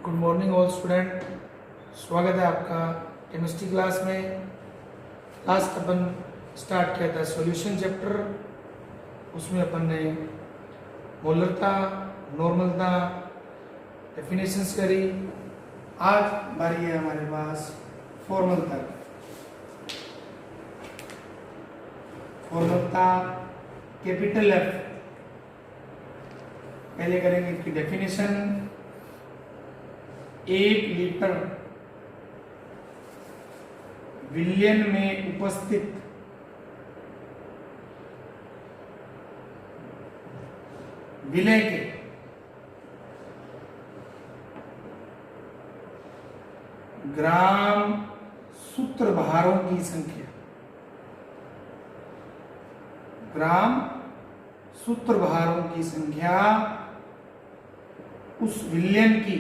Good morning all student. स्वागत है आपका केमिस्ट्री क्लास में। लास्ट अपन स्टार्ट किया था सॉल्यूशन चैप्टर, उसमें अपन ने मोलरता, नॉर्मलता, डेफिनेशंस करी। आज बारी है हमारे पास फॉर्मलता। फॉर्मलता कैपिटल एफ। पहले करेंगे इसकी डेफिनेशन। 1 लीटर विलयन में उपस्थित विलय के ग्राम सूत्रभारों की संख्या, ग्राम सूत्रभारों की संख्या उस विलयन की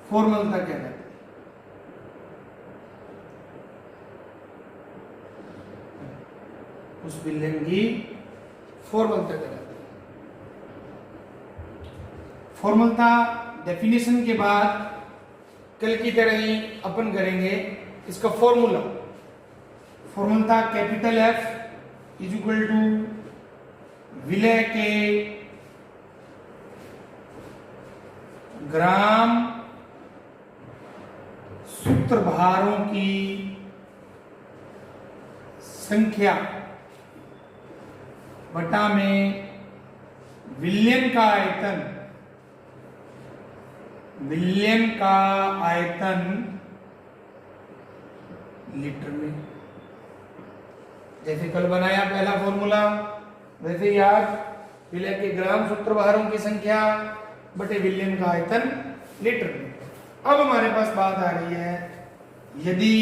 फॉर्मलता कहलाती है। उस विलयन की फॉर्मलता कहलाती है। फॉर्मलता डेफिनेशन के बाद कल की तरह ही अपन करेंगे इसका formula. Formula capital F is equal to विलय के ग्राम सूत्रभारों की संख्या बटा में विलयन का आयतन, विलयन का आयतन लीटर में। जैसे कल बनाया पहला फॉर्मूला, वैसे ही आज विलय के ग्राम सूत्रभारों की संख्या बटे विलयन का आयतन लीटर में। अब हमारे पास बात आ रही है, यदि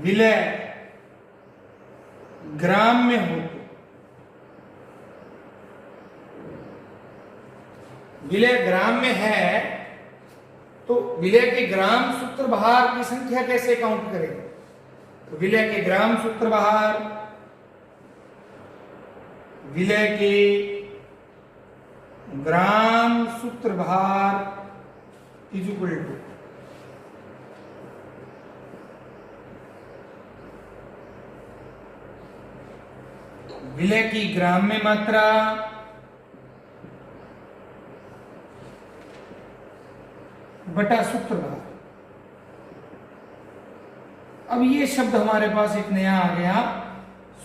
विलय ग्राम में हो तो, विलय ग्राम में है तो विलय के ग्राम सूत्रभार की संख्या कैसे काउंट करेंगे? तो विलय के ग्राम सूत्रभार, विलय के ग्राम सूत्रभार इज इक्वल टू विलय की ग्राम में मात्रा बटा सूत्रभार। अब ये शब्द हमारे पास एक नया आ गया,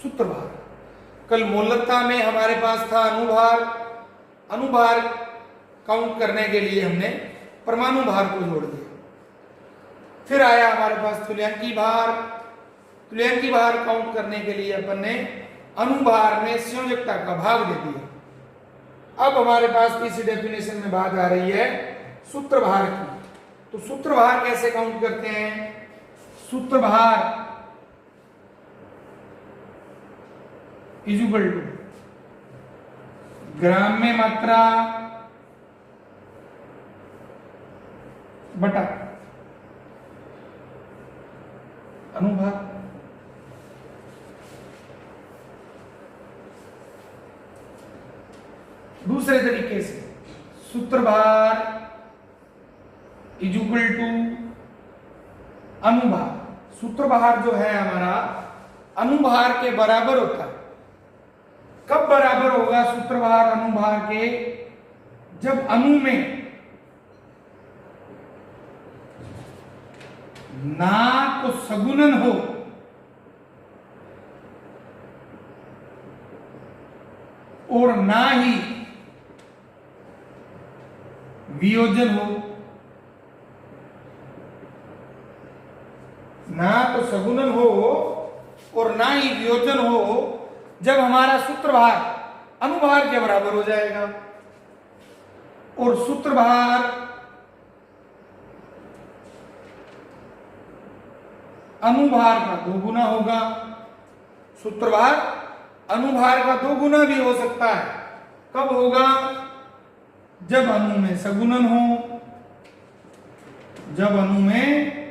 सूत्रभार। कल मोलरता में हमारे पास था अनुभार। अनुभार काउंट करने के लिए हमने परमाणु भार को जोड़ दिया। फिर आया हमारे पास तुल्यांकी भार। तुल्यांकी भार काउंट करने के लिए अपन ने अनुभार में संयोजकता का भाग दे दिया। अब हमारे पास तीसरी डेफिनेशन में बात आ रही है सूत्रभार की। तो सूत्रभार कैसे काउंट करते हैं? सूत्रभार इज इक्वल टू ग्राम में मात्रा बटा अनुभार। दूसरे तरीके से सूत्रभार इज इक्वल टू अनुभार। सूत्रभार जो है हमारा अनुभार के बराबर होता है। कब बराबर होगा सूत्रभार अनुभार के? जब अणु में ना तो सगुणन हो और ना ही वियोजन हो। ना तो सगुणन हो और ना ही वियोजन हो, जब हमारा सूत्रभार अनुभार के बराबर हो जाएगा। और सूत्रभार अनुभार का 2 गुना होगा। सूत्रभार अनुभार का 2 गुना भी हो सकता है। कब होगा? जब अणु में सगुणन हो, जब अणु में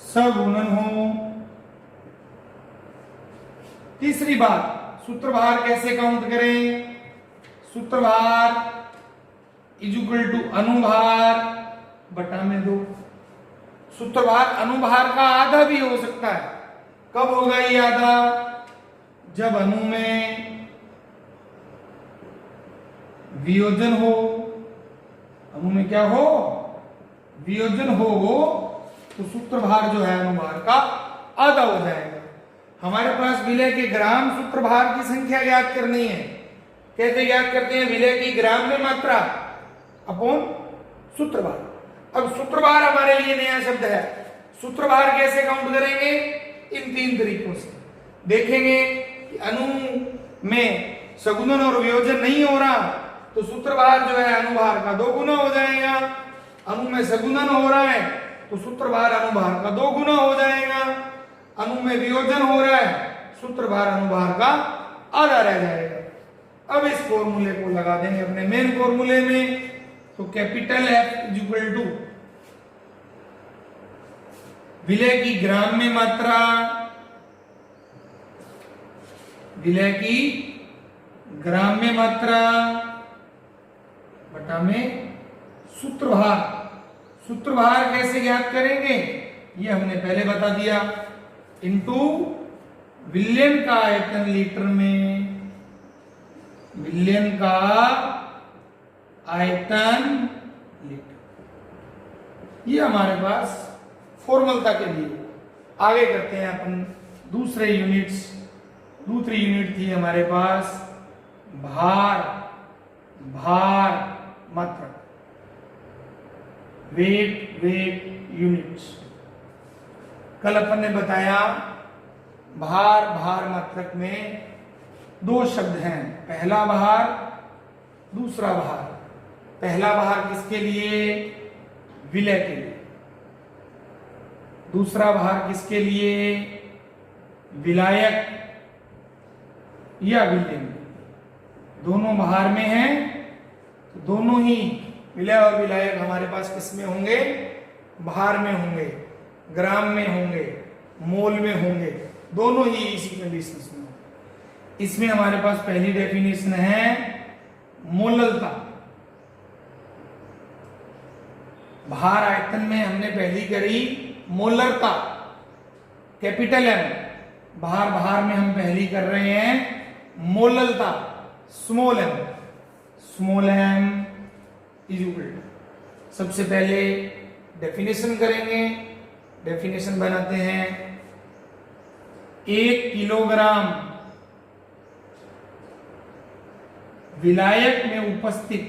सगुणन हो। तीसरी बात, सूत्रभार कैसे काउंट करें? सूत्रभार इज इक्वल टू अनुभार बटा में 2। सूत्रभार अनुभार का आधा भी हो सकता है। कब होगा ये आधा? जब अणु में वियोजन हो। अणु में क्या हो? वियोजन हो तो सूत्रभार जो है अनुभार का आधा हो जाएगा। हमारे पास विलय के ग्राम सूत्रभार की संख्या ज्ञात करनी है। कैसे ज्ञात करते हैं? विलय की ग्राम में मात्रा अपॉन सूत्रभार। अब सूत्रभार हमारे लिए नया शब्द है। सूत्रभार कैसे काउंट करेंगे? इन 3 तरीकों से देखेंगे कि अणु में सगुणन और वियोजन नहीं हो रहा तो सूत्रभार जो है अनुभार का 2 गुना हो जाएगा। अणु में सगुणन हो रहा है तो सूत्रभार अनुभार का 2 गुना हो जाएगा। अणु में वियोजन हो रहा है सूत्रभार अनुभार का आधा रह जाएगा। अब इस फॉर्मूले को लगा देंगे अपने मेन फॉर्मूले में। तो capital F is equal to विलय की ग्राम में मात्रा, विलय की ग्राम में मात्रा बटा में सूत्रभार। सूत्रभार कैसे ज्ञात करेंगे? ये हमने पहले बता दिया। इनटू विलयन का आयतन लीटर में, विलयन का आयतन लीटर। ये हमारे पास फॉर्मलता के लिए। आगे करते हैं अपन दूसरे यूनिट्स। दूसरी यूनिट थी हमारे पास भार, भार मात्रक, वेट यूनिट्स। कल अपन ने बताया भार, भार मात्रक में 2 शब्द हैं, पहला भार, दूसरा भार। पहला भार किसके लिए? विलय के लिए। दूसरा भार किसके लिए? विलायक या विलयन। दोनों भार में हैं तो दोनों ही विलय और विलायक हमारे पास किस में होंगे? भार में होंगे, ग्राम में होंगे, मोल में होंगे। दोनों ही इसी कंडीशंस में। इसमें हमारे पास पहली डेफिनेशन है मोललता। भार आयतन में हमने पहली करी मोलरता, कैपिटल एम। भार भार में हम पहली कर रहे हैं मोललता, small M. Small M is equal to, सबसे पहले डेफिनेशन करेंगे। डेफिनेशन बनाते हैं 1 किलोग्राम विलायक में उपस्थित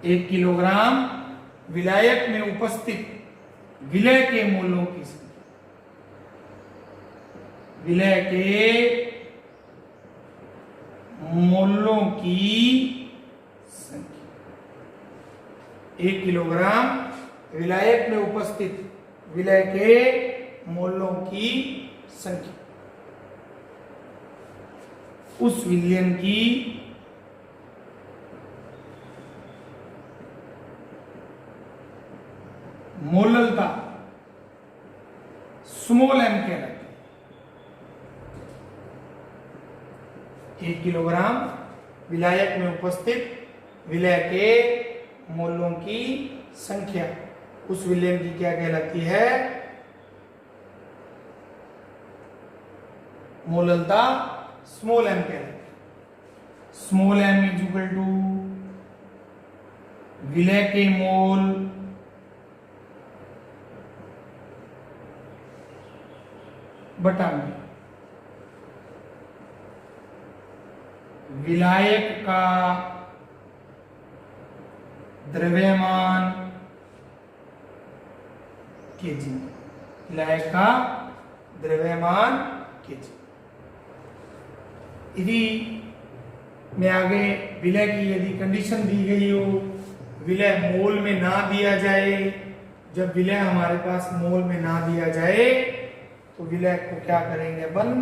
1 किलोग्राम विलायक में उपस्थित विलय के मूलों की संख्या। विलय के मोलों की संख्या। 1 किलोग्राम विलायक में उपस्थित विलय के मोलों की संख्या। उस विलयन की मोललता स्मॉल एम कहलाती है। 1 किलोग्राम विलायक में उपस्थित विलय के मोलों की संख्या, उस विलयन की क्या कहलाती है? मोललता स्मॉल एम कहलाती है। Small M is equal to विलय के मोल बटा में विलायक का द्रव्यमान केजी। विलायक का द्रव्यमान केजी। यदि में आगे विलय की यदि कंडीशन दी गई हो, विलय मोल में ना दिया जाए, जब विलय हमारे पास मोल में ना दिया जाए तो विलय को क्या करेंगे अपन?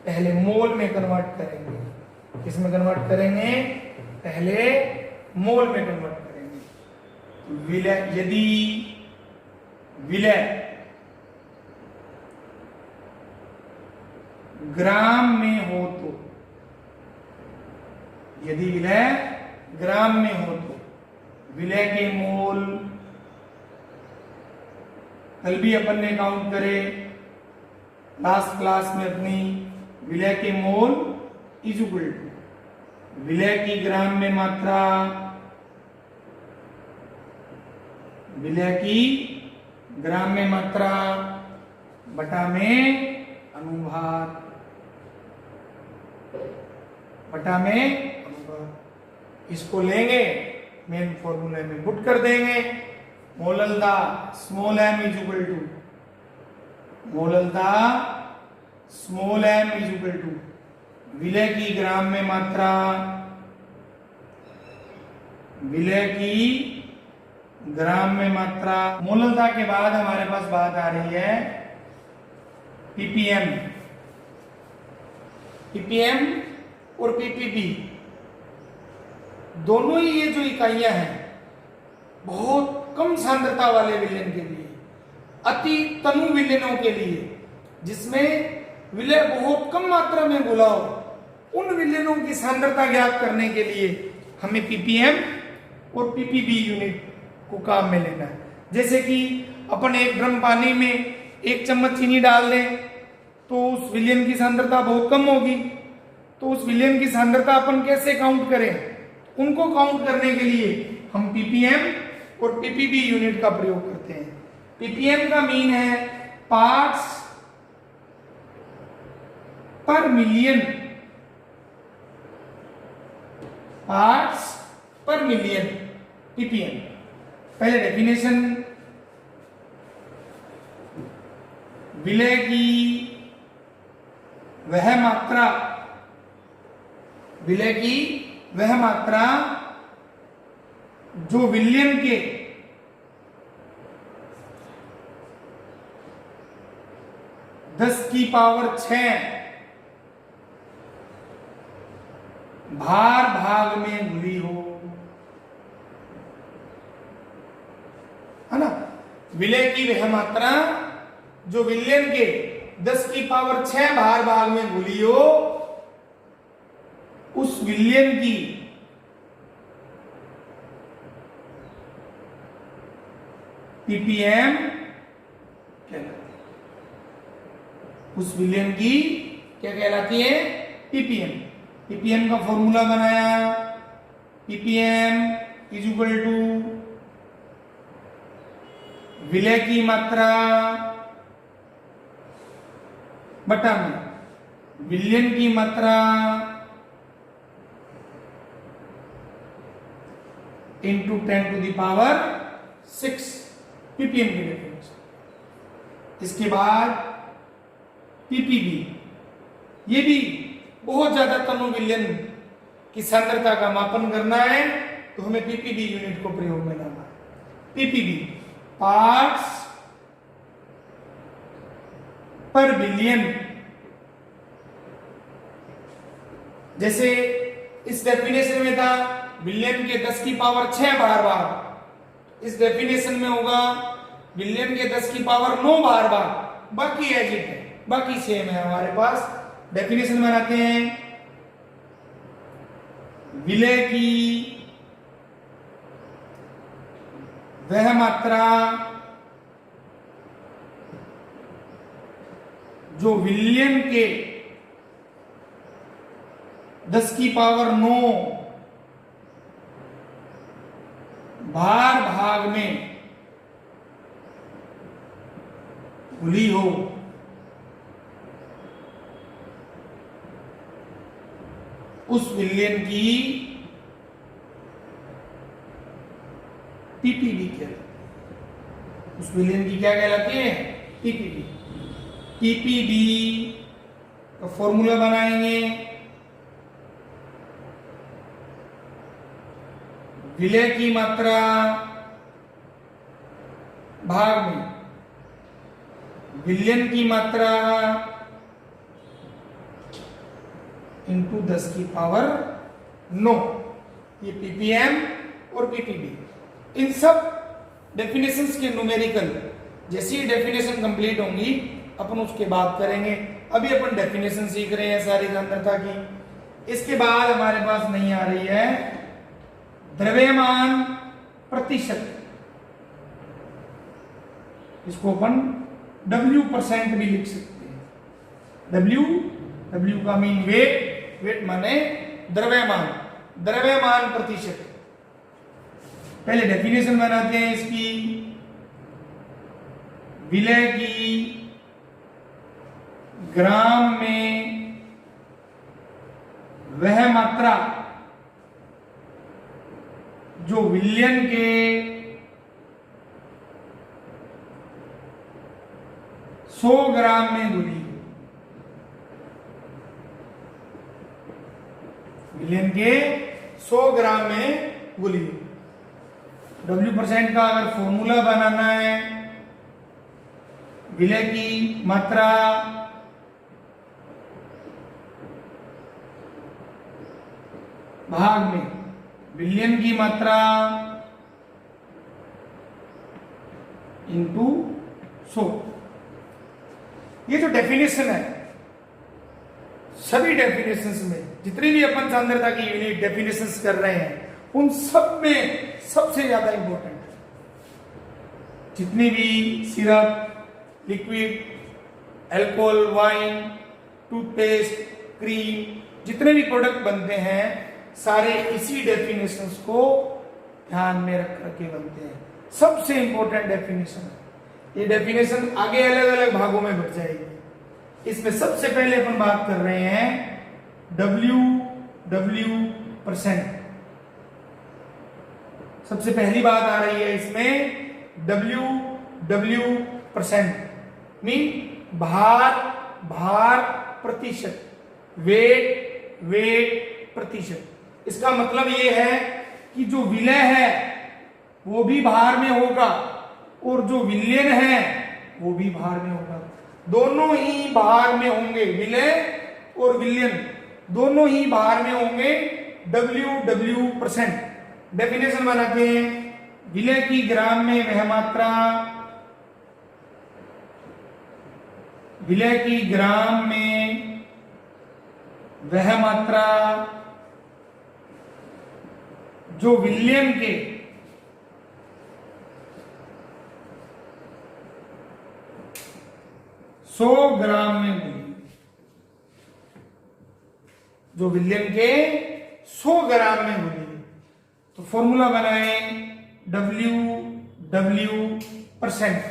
पहले मोल में कन्वर्ट करेंगे। किस में कन्वर्ट करेंगे? पहले मोल में कन्वर्ट करेंगे। तो विलय, यदि विलय ग्राम में हो तो यदि विलय ग्राम में हो तो विलय के मोल, कल भी अपन ने काउंट करे लास्ट क्लास में अपनी, विलय के मोल इज इक्वल टू विलय की ग्राम में मात्रा, विलय की ग्राम में मात्रा बटा में अनुभार, बटा में अनुभार। इसको लेंगे मेन फॉर्मूले में पुट कर देंगे, मोललता small m is equal to, मोललता small m is equal to विलय की ग्राम में मात्रा, विलय की ग्राम में मात्रा। मोललता के बाद हमारे पास बात आ रही है ppm, ppm और ppb दोनों ही ये जो इकाइयां हैं बहुत कम सांद्रता वाले विलयन के लिए, अति तनु विलयनों के लिए जिसमें विलय बहुत कम मात्रा में घुला हो, उन विलयनों की सांद्रता ज्ञात करने के लिए हमें ppm और ppb यूनिट को काम में लेना है। जैसे कि अपन एक ड्रम पानी में 1 चम्मच चीनी डाल दें तो उस विलयन की सांद्रता बहुत कम होगी, तो उस विलयन की सांद्रता अपन कैसे काउंट करें? उनको काउंट करने के लिए हम ppm और ppb यूनिट का प्रयोग करते हैं। ppm का मीन है पार्ट्स पर मिलियन, पार्ट्स पर मिलियन ppm। पहले डेफिनेशन, विलय की वह मात्रा, विलय की वह मात्रा जो विलयन के 10⁶ भार भाग में घुली हो, है ना। विलय की वह मात्रा जो विलयन के 10⁶ भार भाग में घुली हो, उस विलयन की ppm कहलाती है, उस विलयन की क्या कहलाती है? ppm। ppm का फॉर्मूला बनाया, ppm इज इक्वल टू विलय की मात्रा बटा में विलयन की मात्रा इंटू 10⁶ ppm की डेफिनेशन। इसके बाद ppb, ये भी बहुत ज्यादा तनु विलयन की सांद्रता का मापन करना है तो हमें ppb यूनिट को प्रयोग में लाना है। ppb पार्ट्स पर बिलियन। जैसे इस डेफिनेशन में था बिलियन के 10⁶ बार बार, इस डेफिनेशन में होगा बिलियन के 10⁹ बार बार। बाकी एज इट है, बाकी सेम है। हमारे पास डेफिनेशन बनाते हैं, विलय की वह मात्रा जो विलयन के 10⁹ भार भाग में घुली हो, उस विलयन की ppb कहलाती है। उस विलयन की क्या कहलाती है? ppb। ppb का फॉर्मूला बनाएंगे, विलय की मात्रा भाग में विलयन की मात्रा इंटू 10⁹ ये ppm और ppb। इन सब डेफिनेशंस के न्यूमेरिकल जैसी ही डेफिनेशन कंप्लीट होंगी अपन उसके बाद करेंगे। अभी अपन डेफिनेशन सीख रहे हैं सारी सांद्रता की। इसके बाद हमारे पास नहीं आ रही है द्रव्यमान प्रतिशत। इसको अपन W% भी लिख सकते हैं। W का मीन वेट माने द्रव्यमान, द्रव्यमान प्रतिशत। पहले डेफिनेशन बनाते हैं इसकी। विलय की ग्राम में वह मात्रा जो विलयन के 100 ग्राम में घुली, विलयन के 100 ग्राम में घुली। W% का अगर फॉर्मूला बनाना है, विलय की मात्रा भाग में विलयन की मात्रा इंटू 100। ये जो डेफिनेशन है, सभी डेफिनेशंस में जितनी भी अपन सांद्रता की यूनिट डेफिनेशंस कर रहे हैं, उन सब में सबसे ज्यादा इंपॉर्टेंट है। जितनी भी syrup, liquid, alcohol, wine, toothpaste, cream, जितने भी प्रोडक्ट बनते हैं, सारे इसी डेफिनेशंस को ध्यान में रख के बनते हैं। सबसे इंपॉर्टेंट डेफिनेशन है। ये डेफिनेशन आगे अलग अलग भागों में बढ़ जाएगी। इसमें सबसे पहले अपन बात कर रहे हैं W%। सबसे पहली बात आ रही है इसमें W%, मीन भार प्रतिशत, वेट प्रतिशत। इसका मतलब ये है कि जो विलय है वो भी भार में होगा और जो विलयन है वो भी भार में होगा। दोनों ही भार में होंगे, विलय और विलयन दोनों ही भार में होंगे। W%। डेफिनेशन बनाते हैं। विलय की ग्राम में वह मात्रा, विलय की ग्राम में वह मात्रा जो विलयन के 100 ग्राम में घुली, जो विलयन के 100 ग्राम में घुली। तो फॉर्मूला बनाए W%।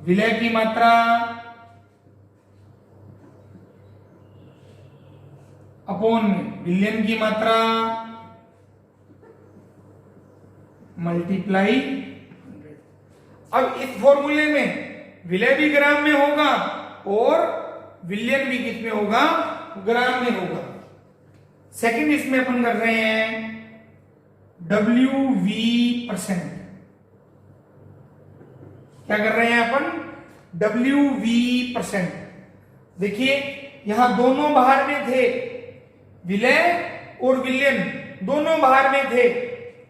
विलय की मात्रा अपॉन में विलयन की मात्रा मल्टीप्लाई 100। अब इस फॉर्मूले में विलय भी ग्राम में होगा और विलयन भी कितने होगा, ग्राम में होगा। सेकंड इसमें अपन कर रहे हैं WV%। क्या कर रहे हैं अपन, WV%। देखिए यहां दोनों भार में थे, विलय और विलयन दोनों भार में थे।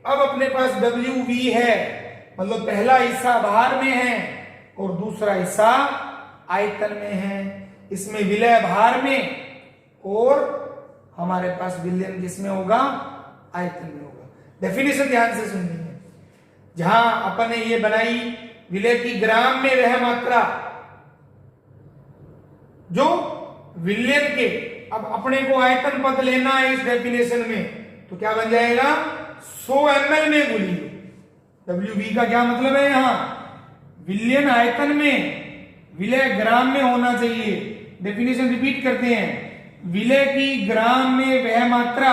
अब अपने पास WV है, मतलब पहला हिस्सा भार में है और दूसरा हिस्सा आयतन में है। इसमें विलय भार में और हमारे पास विलयन किसमें होगा, आयतन में होगा। डेफिनेशन ध्यान से सुननी है। जहां अपन ने ये बनाई विलय की ग्राम में वह मात्रा जो विलयन के, अब अपने को आयतन पद लेना है इस डेफिनेशन में, तो क्या बन जाएगा, 100 ml में घुली। WV का क्या मतलब है, यहां विलयन आयतन में, विलय ग्राम में होना चाहिए। डेफिनेशन रिपीट करते हैं। विलय की ग्राम में वह मात्रा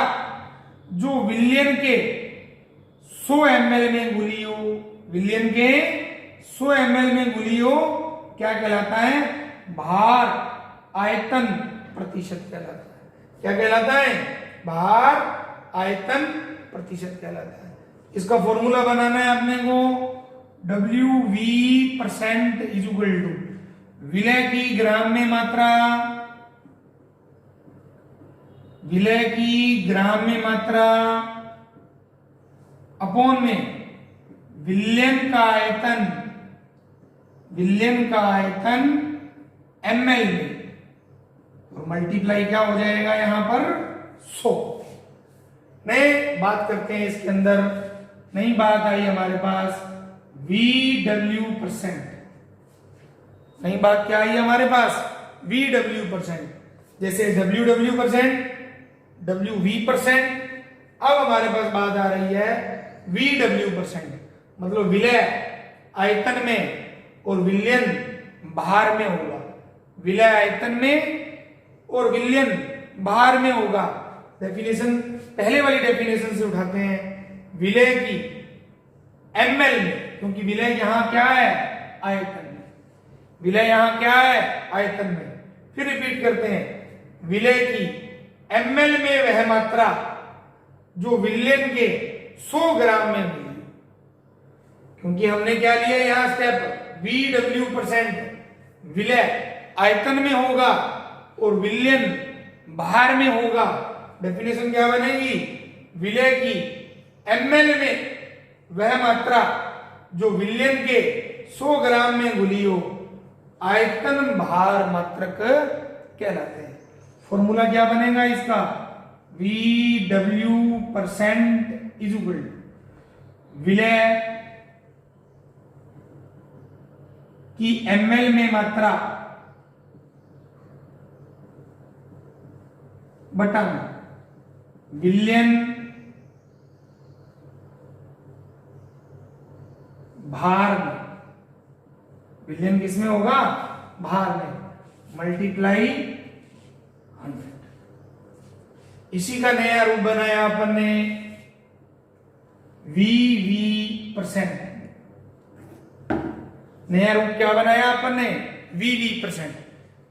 जो विलयन के 100 ml में घुली हो, विलयन के 100 ml में घुली हो, क्या कहलाता है, भार आयतन प्रतिशत कहलाता है। क्या कहलाता है, भार आयतन प्रतिशत कहलाता है। इसका फॉर्मूला बनाना है अपने को। WV% इज इक्वल टू विलय की ग्राम में मात्रा, विलय की ग्राम में मात्रा अपॉन में विलयन का आयतन, विलयन का आयतन ml में, और मल्टीप्लाई क्या हो जाएगा यहां पर 100। नए बात करते हैं इसके अंदर, नई बात आई हमारे पास VW%। नई बात क्या आई हमारे पास? VW%। जैसे WW%, WV%। अब हमारे पास बात आ रही है VW%, मतलब विलय आयतन में और विलयन भार में होगा। विलय आयतन में और विलयन भार में होगा। डेफिनेशन पहले वाली डेफिनेशन से उठाते हैं, विलय की ml में, क्योंकि विलय यहां क्या है? आयतन में। विलय यहां क्या है? आयतन में। फिर रिपीट करते हैं, विलय की ml में वह मात्रा जो विलयन के 100 ग्राम में मिली। क्योंकि हमने क्या लिया यहां स्टेप, VW%, विलय आयतन में होगा और विलयन भार में होगा। डेफिनेशन क्या बनेगी? विलय की ml में वह मात्रा जो विलयन के 100 ग्राम में घुली हो, आयतन भार मात्रक कहलाते हैं। फॉर्मूला क्या बनेगा इसका? VW% इज इक्वल टू विलय की ml में मात्रा बटा विलयन भार में। विलयन किसमें होगा? भार में, मल्टीप्लाई 100। इसी का नया रूप बनाया अपन ने VV%। नया रूप क्या बनाया अपन ने? VV%।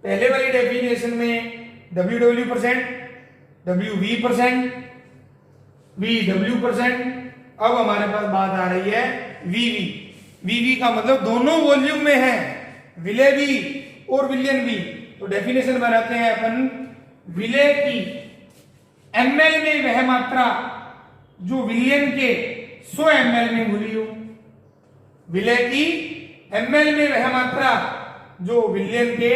पहले वाली डेफिनेशन में WW%, WV%, VW%। अब हमारे पास बात आ रही है VV। VV का मतलब दोनों वॉल्यूम में है, विलय भी और विलयन भी। तो डेफिनेशन बनाते हैं अपन, विलय की ml में वह मात्रा जो विलयन के 100 ml में घुली हो। विलय की ml में वह मात्रा जो विलयन के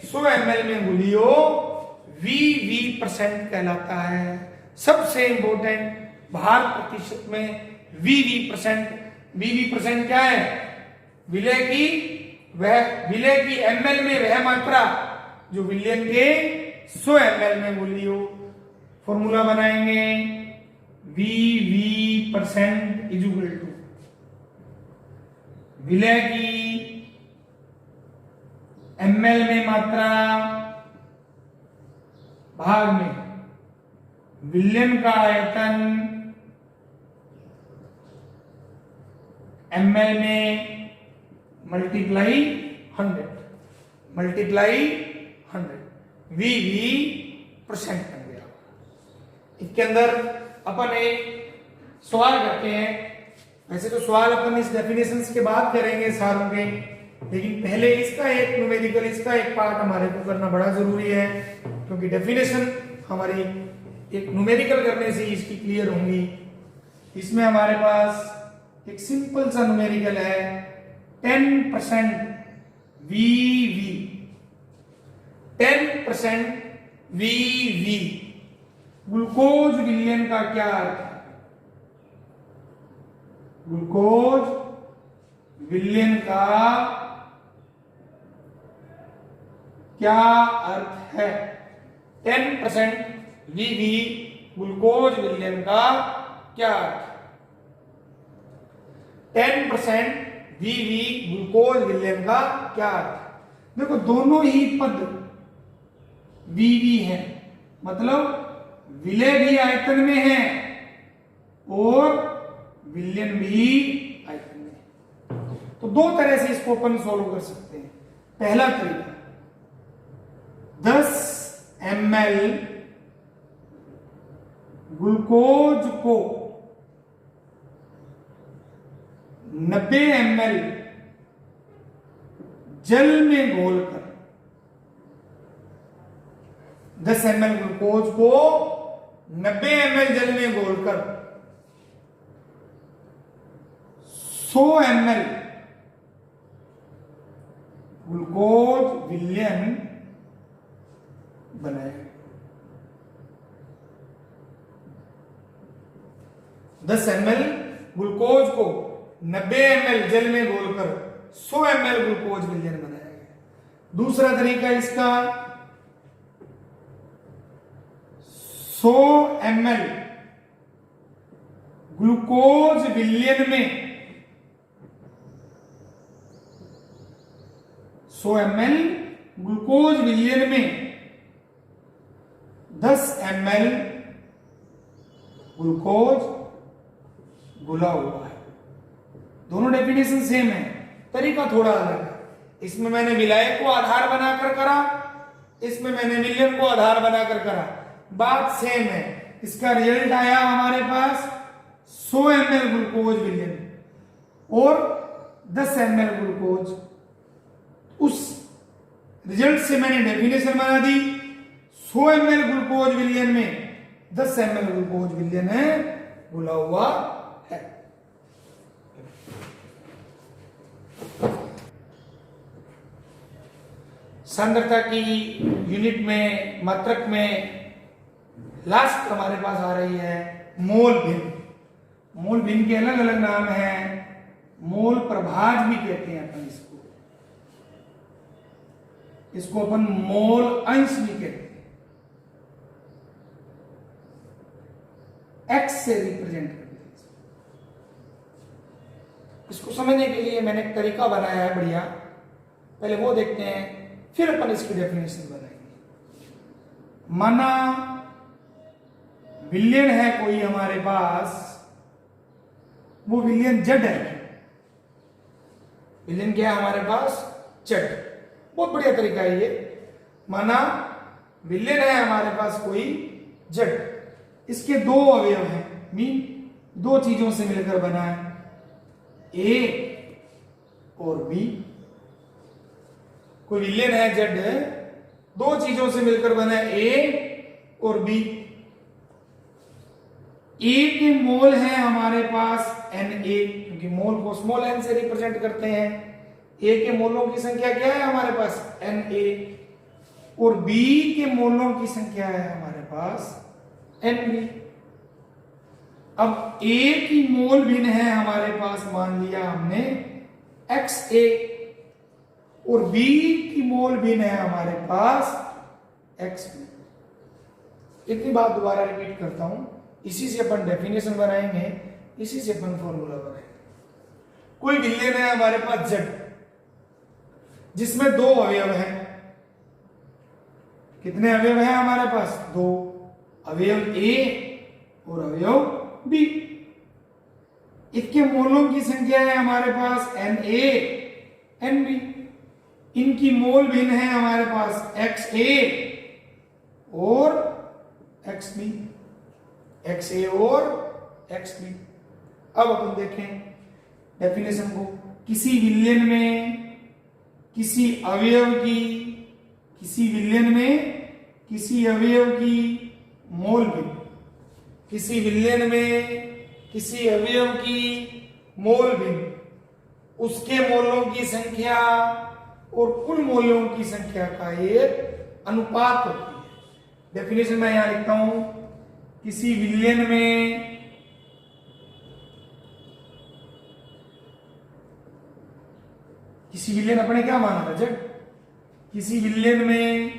100 ml में घुली हो, VV% कहलाता है। सबसे इंपॉर्टेंट, भार प्रतिशत में VV%। VV% क्या है? विलय की ml में वह मात्रा जो विलयन के 100 ml में घुली हो। फॉर्मूला बनाएंगे, VV% इज इक्वल टू विलय की ml में मात्रा भाग में विलयन का आयतन ml में मल्टीप्लाई 100 VV% बन गया। इसके अंदर अपन एक सवाल करते हैं। वैसे तो सवाल अपन इस डेफिनेशंस के बाद करेंगे सारों के, लेकिन पहले इसका एक न्यूमेरिकल, इसका एक पार्ट हमारे को करना बड़ा जरूरी है, क्योंकि डेफिनेशन हमारी एक न्यूमेरिकल करने से इसकी क्लियर होंगी। इसमें हमारे पास एक सिंपल सा न्यूमेरिकल है, 10% VV। 10% VV ग्लूकोज विलयन का क्या अर्थ है? ग्लूकोज विलयन का क्या अर्थ है? 10% VV ग्लूकोज विलयन का क्या अर्थ? 10% VV ग्लूकोज विलयन का क्या अर्थ? देखो दोनों ही पद VV है, मतलब विलय भी आयतन में है और विलयन भी आयतन में। तो दो तरह से इसको अपन सॉल्व कर सकते हैं। पहला तरीका, 10 ml ग्लूकोज को 90 ml जल में घोलकर, 10 ml ग्लूकोज को 90 ml जल में घोलकर 100 ml ग्लूकोज विलयन बनाया गया। 10 ml ग्लूकोज को 90 ml जल में घोलकर 100 ml ग्लूकोज विलयन बनाया गया। दूसरा तरीका इसका 100 ml ग्लूकोज विलयन में 100 ml ग्लूकोज विलयन में 10 ml ग्लूकोज घुला हुआ है। दोनों डेफिनेशन सेम है, तरीका थोड़ा अलग है। इसमें मैंने विलायक को आधार बनाकर करा, इसमें मैंने विलयन को आधार बनाकर करा, बात सेम है। इसका रिजल्ट आया हमारे पास 100 ml ग्लूकोज विलयन और 10 ml ग्लूकोज। उस रिजल्ट से मैंने डेफिनेशन बना दी, 100 ml ग्लूकोज विलयन में 10 ml ग्लूकोज विलयन है घुला हुआ है। सांद्रता की यूनिट में, मात्रक में लास्ट हमारे पास आ रही है मोल भिन्न। मोल भिन्न के अलग अलग नाम हैं, मोल प्रभाज भी कहते हैं अपन इसको अपन मोल अंश भी कहते हैं। एक्स से रिप्रेजेंट करते हैं इसको। समझने के लिए मैंने एक तरीका बनाया है बढ़िया, पहले वो देखते हैं, फिर अपन इसकी डेफिनेशन बनाएंगे। माना विलयन है कोई हमारे पास, वो विलयन जड है। विलयन क्या है हमारे पास? जड। बहुत बढ़िया तरीका है ये। माना विलयन है हमारे पास कोई जड, इसके दो अवयव हैं, मीन दो चीजों से मिलकर बना है, ए और बी। कोई विलयन है जड, दो चीजों से मिलकर बना है, ए और बी। ए के मोल हैं हमारे पास Na, क्योंकि मोल को स्मॉल n से रिप्रेजेंट करते हैं। ए के मोलों की संख्या क्या है हमारे पास? Na। और बी के मोलों की संख्या है हमारे पास Nb। अब ए की मोल भिन्न है हमारे पास, मान लिया हमने Xa, और बी की मोल भिन्न है हमारे पास Xb। इतनी बात दोबारा रिपीट करता हूं, इसी से अपन डेफिनेशन बनाएंगे, इसी से अपन फॉर्मूला बनाएंगे। कोई विलयन है हमारे पास Z, जिसमें दो अवयव हैं। कितने अवयव हैं हमारे पास? दो। अवयव A और अवयव B। इसके मोलों की संख्या है हमारे पास Na, Nb। इनकी मोल भिन्न है हमारे पास Xa और Xb, Xa और Xb। अब अपन देखें डेफिनेशन को। किसी विलयन में किसी अवयव की, किसी विलयन में किसी अवयव की मोल भिन्न, किसी विलयन में किसी अवयव की मोल भिन्न, उसके मोलों की संख्या और कुल मोलों की संख्या का एक अनुपात होती है। डेफिनेशन मैं यहां लिखता हूं, किसी विलयन में किसी विलयन अपने क्या माना था? जब किसी विलयन में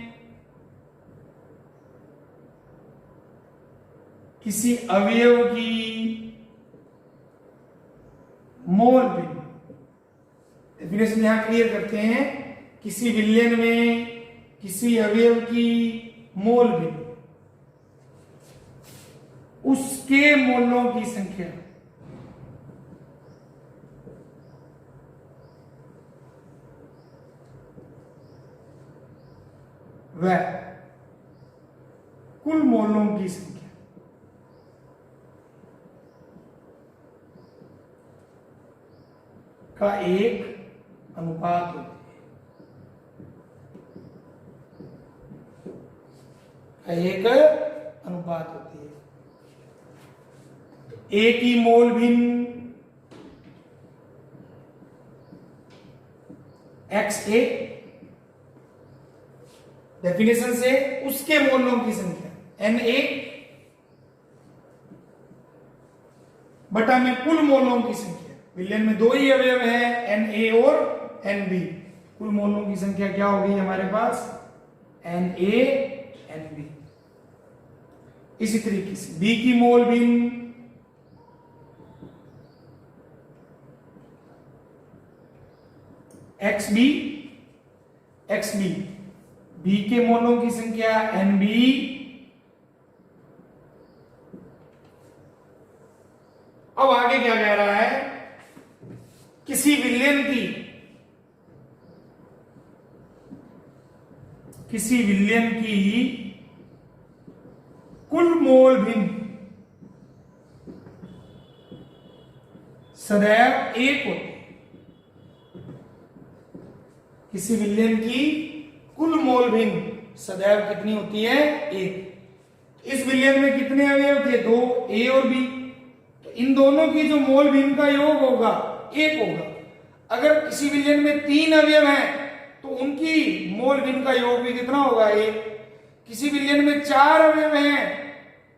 किसी अवयव की मोल भिन्न, डेफिनेशन यहां क्लियर करते हैं, किसी विलयन में किसी अवयव की मोल भिन्न, उसके मोलों की संख्या वह कुल मोलों की संख्या का एक अनुपात होती है, एक अनुपात होती है। ए की मोल भिन्न Xa, डेफिनेशन से उसके मोलों की संख्या Na बटा में कुल मोलों की संख्या, विलयन में दो ही अवयव है Na और Nb, कुल मोलों की संख्या क्या होगी हमारे पास Na Nb। इसी तरीके से B की मोल भिन्न XB B के मोलों की संख्या Nb अब आगे क्या कह रहा है, किसी विलयन की कुल मोल भिन्न सदैव एक होती है। किसी विलयन की कुल मोल भिन्न सदैव कितनी होती है, एक। इस विलयन में कितने अवयव थे, दो, A और B, तो इन दोनों की जो मोल भिन्न का योग होगा एक होगा। अगर किसी विलयन में तीन अवयव हैं तो उनकी मोल भिन्न का योग भी कितना होगा, एक। किसी विलयन में चार अवयव हैं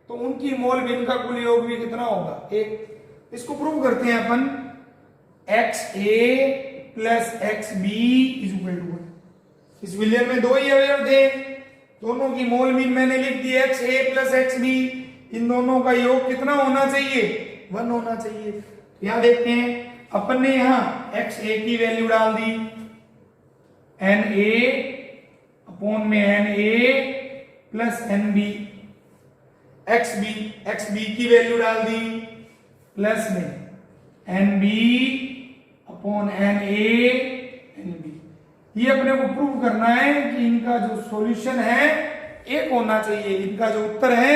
तो उनकी मोल भिन्न का कुल योग भी कितना होगा, एक। इसको प्रूव करते हैं अपन, XA plus XB is equal to, इस विलयन में दो ही अवयव थे, दोनों की मोल भिन्न मैंने लिख दी XA प्लस XB, इन दोनों का योग कितना होना चाहिए, 1 होना चाहिए। यहां देखते हैं, अपन ने यहां XA की वैल्यू डाल दी Na अपॉन में Na प्लस NB, XB की वैल्यू डाल दी प्लस में NB अपॉन Na NB। ये अपने को प्रूव करना है कि इनका जो सॉल्यूशन है एक होना चाहिए, इनका जो उत्तर है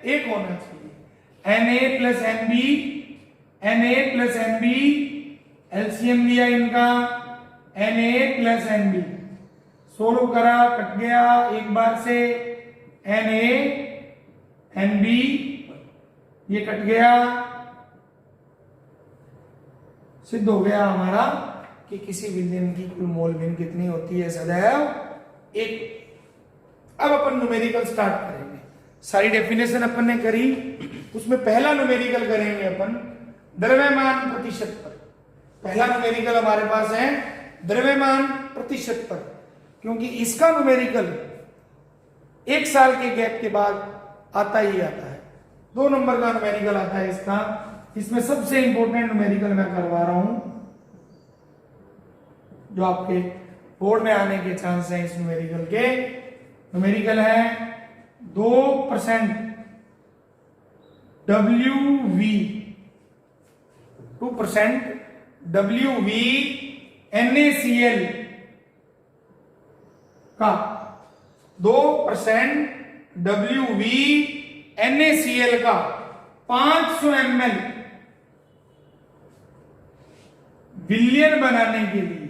एक होना चाहिए। Na प्लस NB एलसीएम लिया इनका Na प्लस NB, सोल्व करा, कट गया एक बार से, Na NB ये कट गया, सिद्ध हो गया हमारा कि किसी विलयन की कुल मोल भिन्न कितनी होती है, सदैव एक। अब अपन न्यूमेरिकल स्टार्ट करेंगे। सारी डेफिनेशन अपन ने करी, उसमें पहला न्यूमेरिकल करेंगे अपन द्रव्यमान प्रतिशत पर। पहला न्यूमेरिकल हमारे पास है द्रव्यमान प्रतिशत पर, क्योंकि इसका न्यूमेरिकल 1 साल के गैप के बाद आता ही आता है। 2 नंबर का न्यूमेरिकल आता है इसका। इसमें सबसे इंपॉर्टेंट न्यूमेरिकल मैं करवा रहा हूं, जो आपके बोर्ड में आने के चांस हैं इस न्यूमेरिकल के। न्यूमेरिकल है 2% WV, 2% WV NaCl का, 2% WV NaCl का 500 ml विलयन बनाने के लिए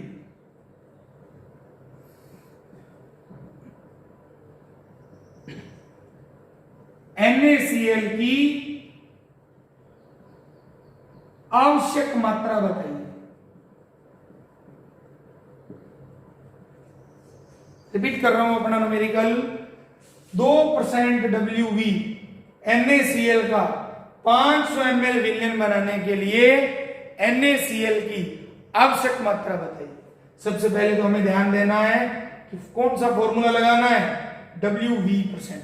NaCl की आवश्यक मात्रा बताइए। रिपीट कर रहा हूं अपना न्यूमेरिकल, 2% WV NaCl का 500 ml विलयन बनाने के लिए NaCl की आवश्यक मात्रा बताइए। सबसे पहले तो हमें ध्यान देना है कि कौन सा फॉर्मूला लगाना है, WV%।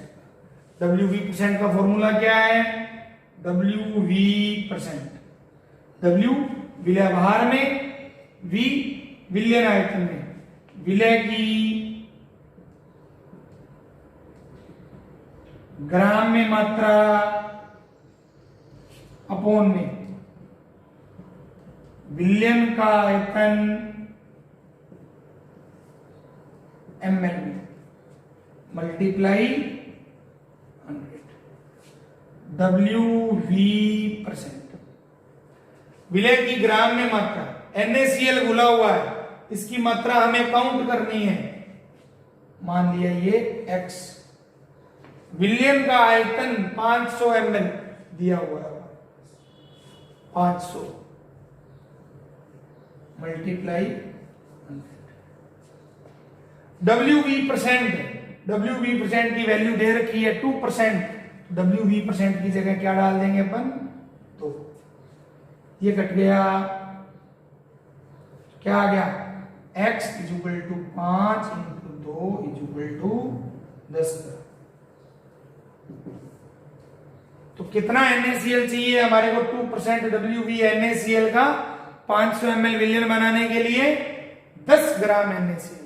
WV% का फॉर्मूला क्या है, WV%। W विलय भार में, V विलयन आयतन में, विलय की ग्राम में मात्रा अपॉन में विलयन का आयतन ml में, मल्टीप्लाई 100 WV%। विलय की ग्राम में मात्रा, NaCl घुला हुआ है, इसकी मात्रा हमें काउंट करनी है, मान लिया ये X। विलयन का आयतन 500 ml दिया हुआ है, 500 मल्टीप्लाई 100। WV% WV% की वैल्यू दे रखी है 2%, तो WV% की जगह क्या डाल देंगे अपन? तो ये कट गया, क्या आ गया? x = 5 × 2 = 10। तो कितना NaCl चाहिए हमारे को? 2% WV NaCl का 500 ml विलयन बनाने के लिए 10 ग्राम NaCl चाहिए।